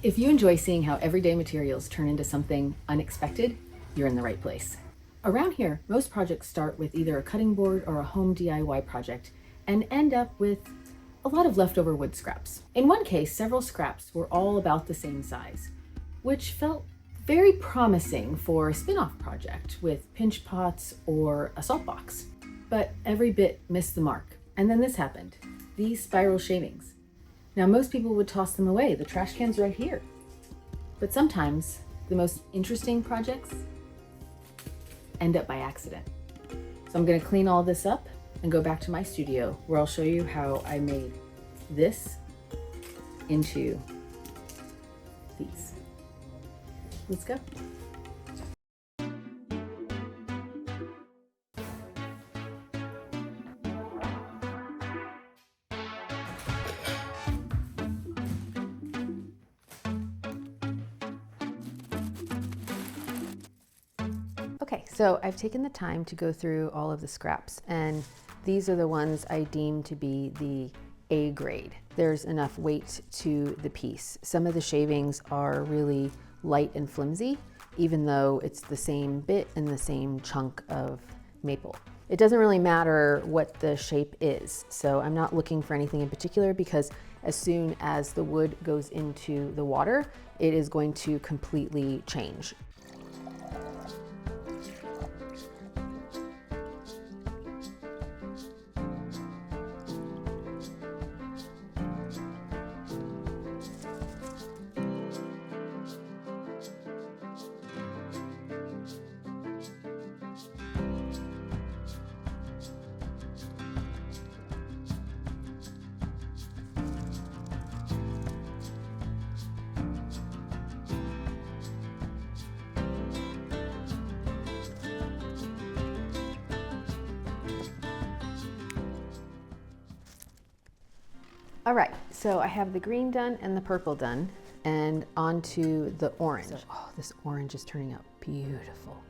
If you enjoy seeing how everyday materials turn into something unexpected, you're in the right place. Around here, most projects start with either a cutting board or a home DIY project and end up with a lot of leftover wood scraps. In one case, several scraps were all about the same size, which felt very promising for a spin-off project with pinch pots or a salt box. But every bit missed the mark. And then this happened, these spiral shavings. Now, most people would toss them away. The trash can's right here. But sometimes the most interesting projects end up by accident. So I'm gonna clean all this up and go back to my studio where I'll show you how I made this into these. Let's go. Okay, so I've taken the time to go through all of the scraps, and these are the ones I deem to be the A grade. There's enough weight to the piece. Some of the shavings are really light and flimsy, even though it's the same bit and the same chunk of maple. It doesn't really matter what the shape is, so I'm not looking for anything in particular because as soon as the wood goes into the water, it is going to completely change. All right, so I have the green done and the purple done, and onto the orange. Oh, this orange is turning out beautiful.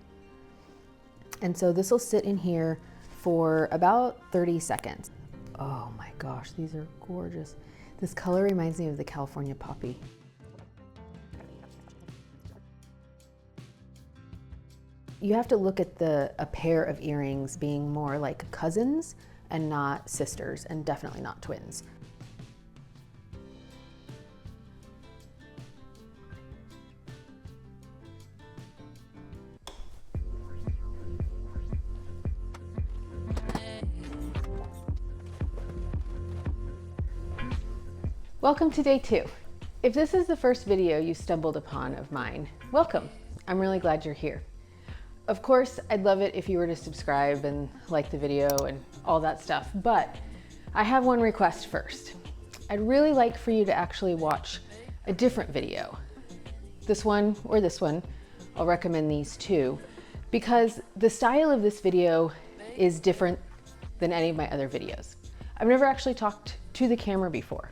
And so this will sit in here for about 30 seconds. Oh my gosh, these are gorgeous. This color reminds me of the California poppy. You have to look at a pair of earrings being more like cousins and not sisters, and definitely not twins. Welcome to day 2. If this is the first video you stumbled upon of mine, welcome. I'm really glad you're here. Of course, I'd love it if you were to subscribe and like the video and all that stuff, but I have one request first. I'd really like for you to actually watch a different video. This one or this one, I'll recommend these two, because the style of this video is different than any of my other videos. I've never actually talked to the camera before.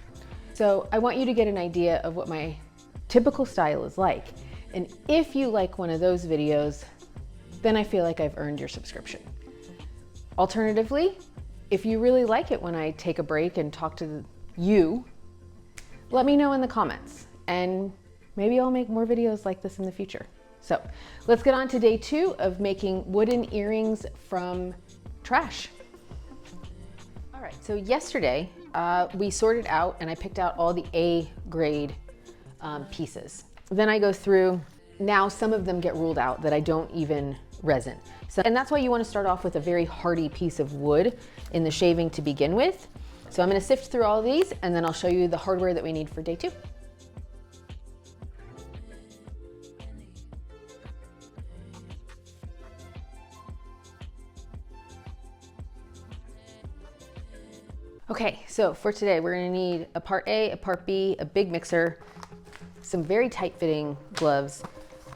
So I want you to get an idea of what my typical style is like. And if you like one of those videos, then I feel like I've earned your subscription. Alternatively, if you really like it when I take a break and talk to you, let me know in the comments, and maybe I'll make more videos like this in the future. So let's get on to day 2 of making wooden earrings from trash. All right, so yesterday we sorted out and I picked out all the A grade pieces. Then I go through, now some of them get ruled out that I don't even resin. And that's why you want to start off with a very hardy piece of wood in the shaving to begin with. So I'm going to sift through all of these and then I'll show you the hardware that we need for day 2. Okay, so for today, we're gonna need a part A, a part B, a big mixer, some very tight fitting gloves,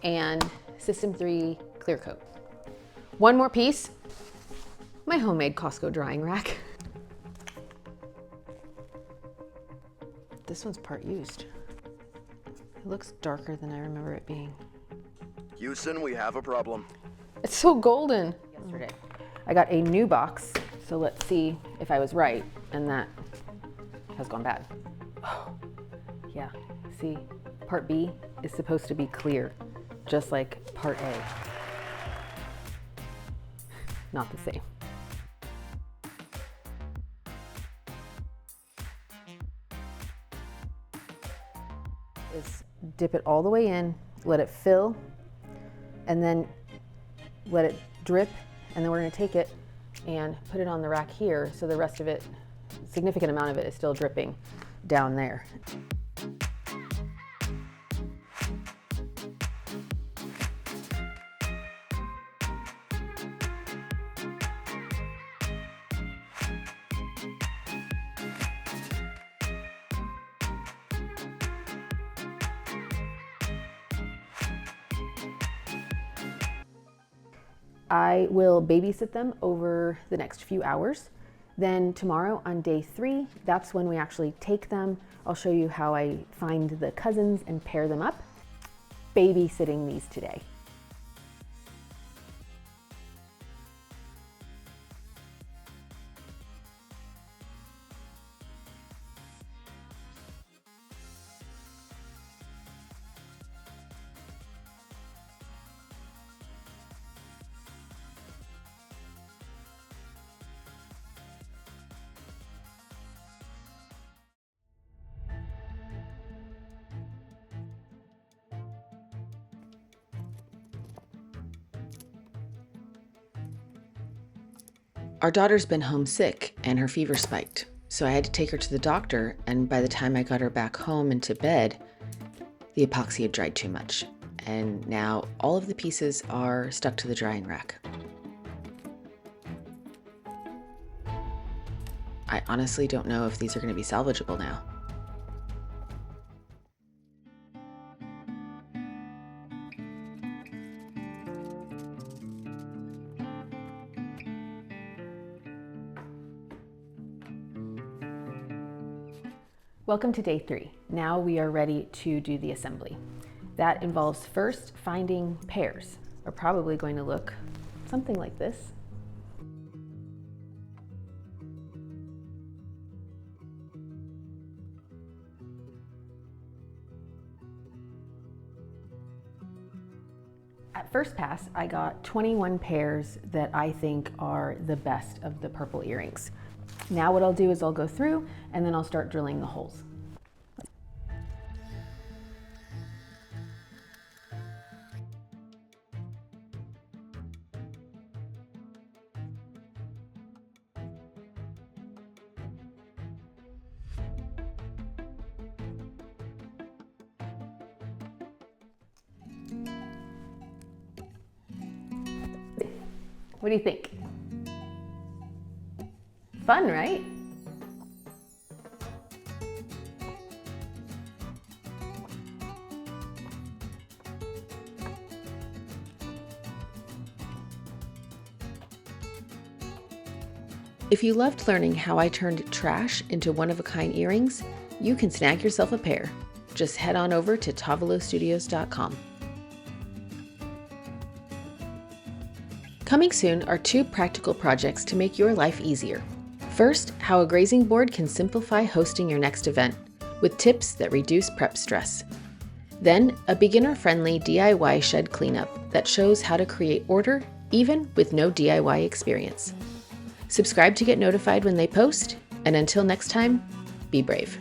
and System 3 clear coat. One more piece, my homemade Costco drying rack. This one's part used. It looks darker than I remember it being. Houston, we have a problem. It's so golden. Yesterday, I got a new box, so let's see if I was right, and that has gone bad. Oh, yeah, see, Part B is supposed to be clear, just like Part A. Not the same. Is dip it all the way in, let it fill, and then let it drip, and then we're going to take it and put it on the rack here so the rest of it, significant amount of it, is still dripping down there. I will babysit them over the next few hours. Then tomorrow on day 3, that's when we actually take them. I'll show you how I find the cousins and pair them up. Babysitting these today. Our daughter's been homesick and her fever spiked, so I had to take her to the doctor, and by the time I got her back home and to bed, the epoxy had dried too much, and now all of the pieces are stuck to the drying rack. I honestly don't know if these are going to be salvageable now. Welcome to day 3. Now we are ready to do the assembly. That involves first finding pairs. Are probably going to look something like this. At first pass, I got 21 pairs that I think are the best of the purple earrings. Now what I'll do is I'll go through and then I'll start drilling the holes. What do you think? Fun, right? If you loved learning how I turned trash into one-of-a-kind earrings, you can snag yourself a pair. Just head on over to tavalostudios.com. Coming soon are 2 practical projects to make your life easier. First, how a grazing board can simplify hosting your next event, with tips that reduce prep stress. Then, a beginner-friendly DIY shed cleanup that shows how to create order even with no DIY experience. Subscribe to get notified when they post, and until next time, be brave.